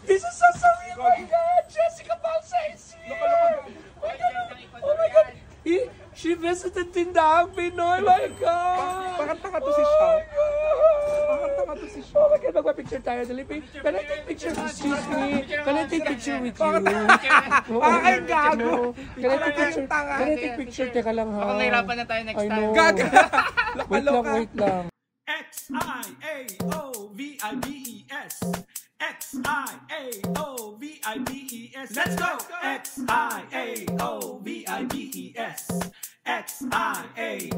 This is so surreal, oh my God! Jessica Balsa is here! Oh my God! She visited Tindahang Pinoy, my God! Pakanta ka to si Shaw. Pakanta ka to si Shaw. Oh my God, magpa-picture tayo. Dali, can I take picture? Excuse me. Can I take picture with you? Ay, gago. Can I take picture? Can I take picture? Teka lang ha. Baka mahirapan na tayo next time. Gago. Wait lang. X-I-A-O-V-I-B-E-S. X-I-A-O-V-I-B-E-S. Let's go! X-I-A-O-V-I-B-E-S. X-I-A-O-V-I-B-E-S.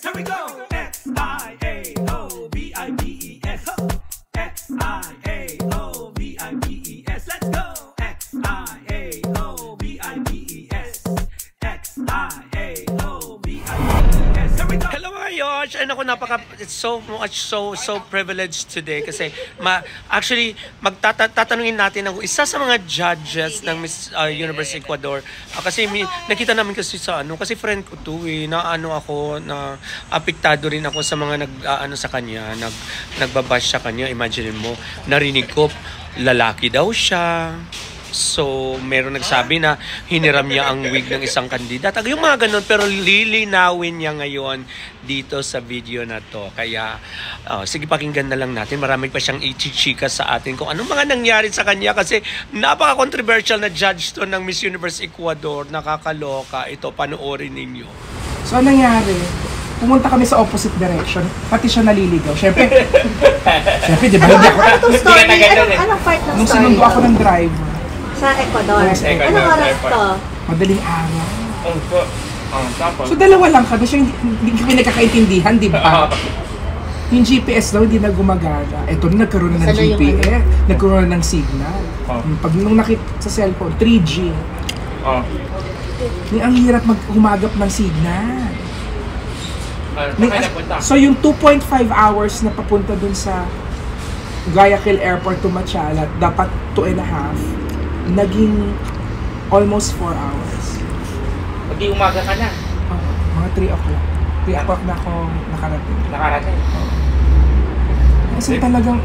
Here we go! X-I-A-O-V-I-B-E-S. X-I-A-O-V-I-B-E-S. Let's go! X-I-A-O-V-I-B-E-S. X-I-A-O-V-I-B-E-S. Here we go! Hello mga Yosh! Ano ko so privileged today kasi actually tatanungin natin ang isa sa mga judges ng Miss Universe Ecuador. Kasi nakita namin kasi sa kasi friend ko to na apektado rin ako sa mga sa kanya, nagbabash sa kanya. Imagine mo, narinig ko lalaki daw siya. So, meron nagsabi na hiniram niya ang wig ng isang kandidat. Yung mga ganun, pero lilinawin niya ngayon dito sa video na to. Kaya, sige, pakinggan na lang natin. Marami pa siyang ichichika sa atin kung anong mga nangyari sa kanya. Kasi napaka-controversial na judge to ng Miss Universe Ecuador. Nakakaloka. Ito, panoorin ninyo. So, anong nangyari? Pumunta kami sa opposite direction. Pati siya naliligaw. Siyempre, di ba? Anong story? Anong part ng Nung story? sinundo ako ng driver. Sa Ecuador. Anong oras to? Madaling araw. So, dalawa lang kami. Siya hindi kami nagkakaintindihan, di ba? Yung GPS daw, hindi na gumagana. Eto na, nagkaroon na ng GPS. Nagkaroon na ng signal. Pag nung nakita sa cellphone, 3G. Ang hirap humagap ng signal. So yung 2.5 hours na papunta dun sa Guayaquil Airport to Machala, dapat 2.5, naging almost 4 hours. Pag-di umaga ka na? Mga 3 o'clock. 3 o'clock na ako nakarating. Kasi talagang,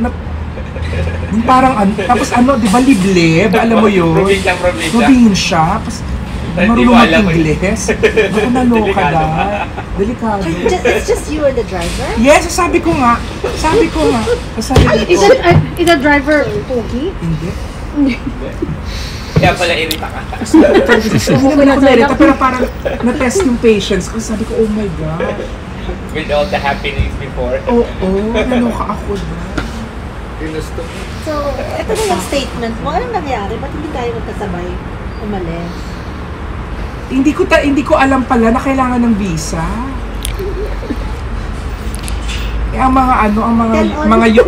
parang tapos di ba liblib? Alam mo yun? Probinsya. Marunong mag-Ingles. Ako naloka na. Delikado. It's just you and the driver? Yes, sabi ko nga. Is the driver pogi? Hindi. Kaya pala irita ka. Hindi naman ako narita, pero parang na-test yung patience ko. Sabi ko, oh my God. With all the happenings before. Oo, naloka ako na. So, ito na yung statement mo. Anong nangyari? Ba't hindi tayo magkasabay umalis? Hindi ko alam pala na kailangan ng visa. Ang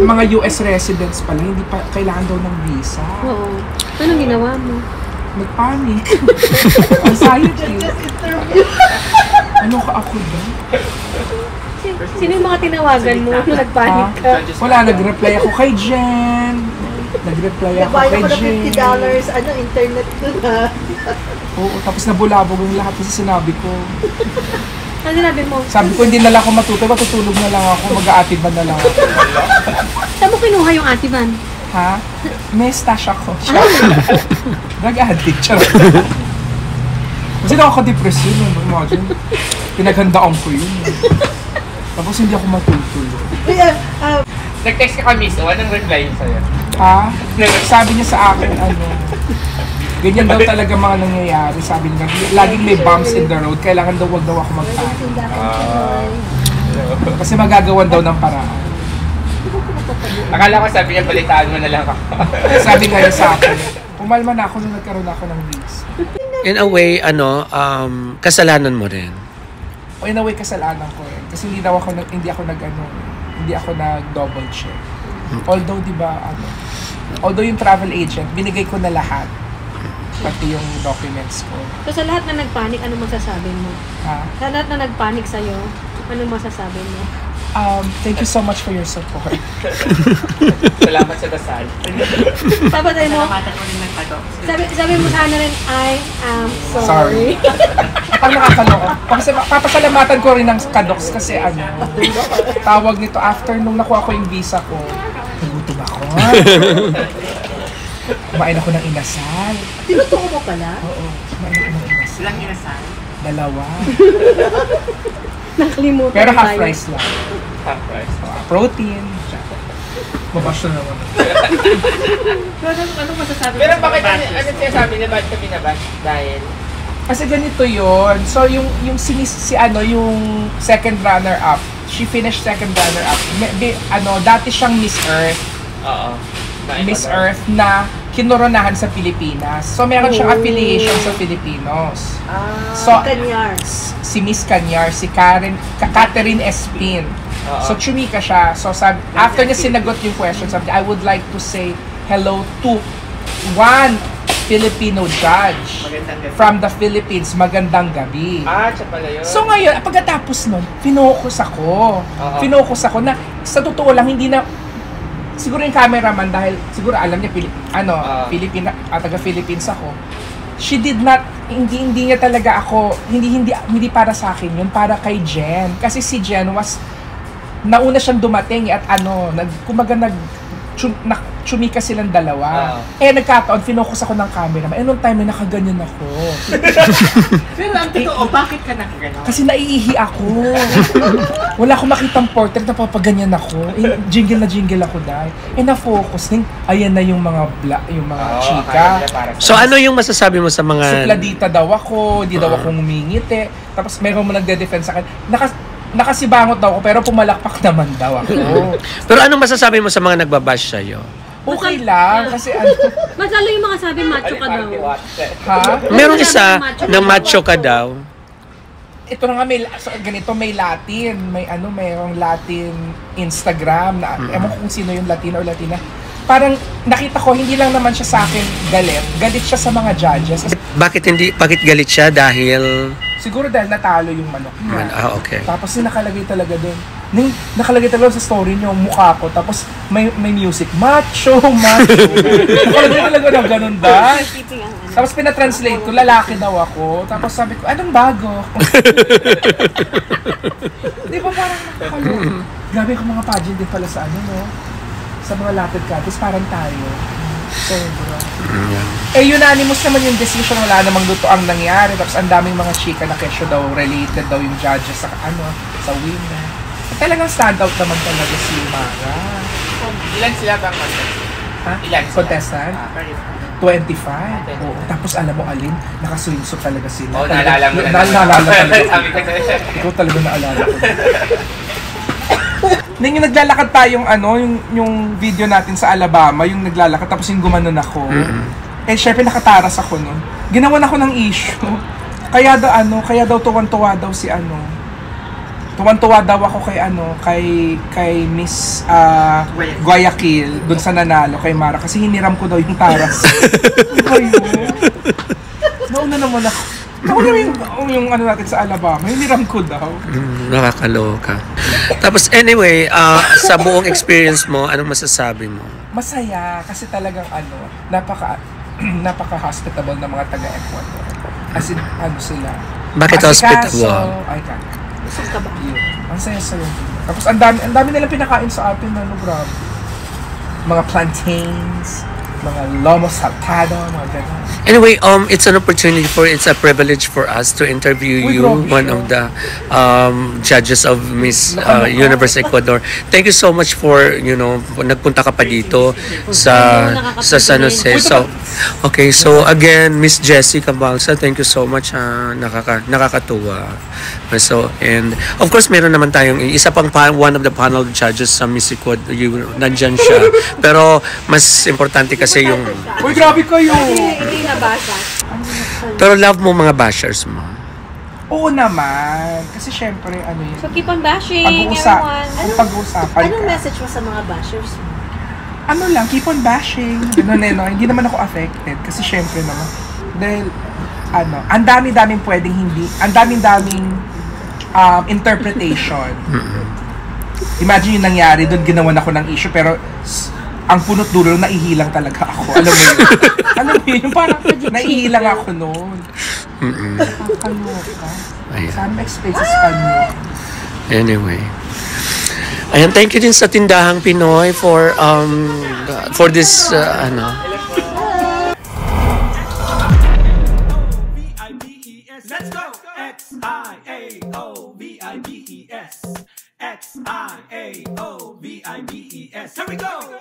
mga US residents pala hindi pa kailangan daw ng visa. Oo. Anong ginawa mo? Nagpanic. Anxiety. Ako ba? Sino yung mga tinawagan mo nung nagpanic ka? Wala, nag-reply ako kay Jen. Nag-reply ako kay Jen. $50, internet ko na. Oo, tapos nabulabog yung lahat kasi sinabi ko. Ano sinabi mo? Sabi ko, hindi na lang ako matutulog na lang ako, mag-a-atiban na lang ako. Saan mo kinuha yung atiban? Ha? May stash ako. Nag-addict, charot. Kasi nakaka-depress yun, imagine. Pinaghandaan ko yun. Tapos hindi ako matutulog. Nag-text ka kami, so anong reply yun sa'yo? Ha? Sabi niya sa akin, ganyan daw talaga mga nangyayari. Sabi niya, laging may bumps in the road. Kailangan daw wag daw ako magpanic. Kasi magagawan daw ng paraan. Akala ko sabi niya, balitaan mo na lang ako. Sabi nga niya sa akin, pumalma na ako nung nagkaroon ako ng visa. In a way, kasalanan mo rin. In a way, kasalanan ko rin. Kasi hindi ako nag-double check. Although, di ba, although yung travel agent, binigay ko na lahat. Pati yung documents ko. So sa lahat na nagpanic, anong masasabi mo? Ha? Sa lahat na nagpanic sa'yo, anong masasabi mo? Thank you so much for your support. Salamat sa dasal. Tapos mo, sabi mo sana rin, I am sorry. Ang nakakaloka. Papasalamatan ko rin ng Kadox kasi tawag nito, after nung nakuha ko yung visa ko, nagutom ako. Kumain ako ng inasal. Tinutuko mo pala? Oo, kumain ako ng inasal. Ilang inasal? 2. Nakalimutan Pero half tayo. rice lang. Half rice. Protein. Mabash na naman. So, anong masasabi mo Pero sa bakit mga ano bashes? sinasabi niya ba't kami nabash? Dahil Kasi ganito yon. So yung yung second runner up, she finished second runner up. Dati siyang Miss Earth. oo. Miss Earth na kinoronahan sa Pilipinas. So meron siyang affiliation sa Filipinos. So Kanyar. si Miss Kanyar, si Catherine Espin. So chumika siya. So after niya sinagot yung question, sabi niya, I would like to say hello to one Filipino judge from the Philippines. Magandang gabi. Siya pala yun. So ngayon, pagkatapos nun, finokus ako. Finokus ako na sa totoo lang, hindi na, siguro yung cameraman dahil siguro alam niya, taga-Philippines ako. She did not, hindi niya talaga ako, hindi para sa akin yun, para kay Jen. Kasi si Jen nauna siyang dumating at chumika silang dalawa. Nagkataon, finokus ako ng camera. Nung time na nakaganyan ako. Pero ang totoo, bakit ka nakagano? Kasi naiihi ako. Wala akong makitang portrait na papaganyan ako. Jingle na jingle ako dahil. Na-focus din. Ayan na yung mga chika. So ano yung masasabi mo sa mga... Supladita daw ako, di daw ako ngumingiti. Tapos meron mo nagde-defense sa akin. Nakasibangot daw ako, pero pumalakpak naman daw ako. Pero anong masasabi mo sa mga nagbabash sa'yo? Okay lang, kasi Mas lalo yung mga sabi macho ka daw. ha? Merong isa na macho ka daw. Ito na nga, ganito, may Latin, mayroong Latin Instagram, ewan ko kung sino yung Latina or Latina. Parang nakita ko, hindi lang naman siya sa akin galit siya sa mga judges. Bakit galit siya? Dahil... Siguro dahil natalo yung manok niya. Okay. Tapos nakalagay talaga doon. Nakalagay talaga sa story niyo, mukha ko. Tapos may music, macho. Nakalagay talaga na ganun dahil. Tapos pinatranslate ko, lalaki daw ako. Tapos sabi ko, anong bago? Di ba parang nakakaloka? Grabe ko mga pageant din pala sa sa mga Latin countries, parang tayo. Sobra. Unanimous naman yung decision, wala namang luto ang nangyari. Tapos ang daming mga chika na kesyo daw, related daw yung judges sa sa winner. Talagang standout naman talaga si Mara. Ilan sila bang Ilan sila? Contestant? 25. Oo. Tapos alam mo, Alin, nakaswimsuit talaga sila. Naalala mo na. Naalala talaga. Sabi ko sa'yo. Ikaw talaga naalala ko. Nung yung naglalakad tayong yung video natin sa Alabama, yung naglalakad tapos yung gumanon ako. Syempre nakataras ako nun. Ginawan ako ng issue. Kaya daw tuwan-tuwa daw si Tuwan-tuwa daw ako kay Miss Guayaquil dun sa nanalo kay Mara kasi hiniram ko daw yung taras. Ayun. Nauna naman ako. Nauna yung natin sa Alabama, hiniram ko daw. Nakakaloka. Tapos anyway, sa buong experience mo, anong masasabi mo? Masaya kasi talagang napaka-hospitable na mga taga-Ecuador. As in, sila. Bakit hospitable? Ay, ang saya-saya. Tapos ang dami nilang pinakain sa atin na grabe. Mga plantains, mga lomo saltado, mga gano'n. Anyway, it's an opportunity it's a privilege for us to interview you, one of the judges of Miss Universe Ecuador. Thank you so much for, nagpunta ka pa dito sa San Jose. So, okay, so again, Miss Jessie Cambalsa, thank you so much. Nakakatuwa. So, and of course, meron naman tayong isa pang one of the panel judges sa Miss Ecuador, nandyan siya. Pero mas importante kasi yung... Uy, grabe kayo! Hindi na basa. Pero love mo mga bashers mo. Oo naman. Kasi syempre, yun. So keep on bashing, everyone. Pag-uusapan Anong ka. message mo sa mga bashers mo? Keep on bashing. Hindi naman ako affected. Kasi syempre naman. Dahil, ang dami-daming pwedeng ang daming-daming interpretation. Imagine yung nangyari doon, ginawan ako ng issue, pero ang punot dulo, naihilang talaga ako. Alam mo yun, parang naihilang ako noon. Nakakaloka. Saan ma-explain sa Spanyol? Anyway. Ayan, thank you din sa Tindahang Pinoy for for this ano. Let's go! X-I-A-O-V-I-B-E-S. X-I-A-O-V-I-B-E-S. Here we go!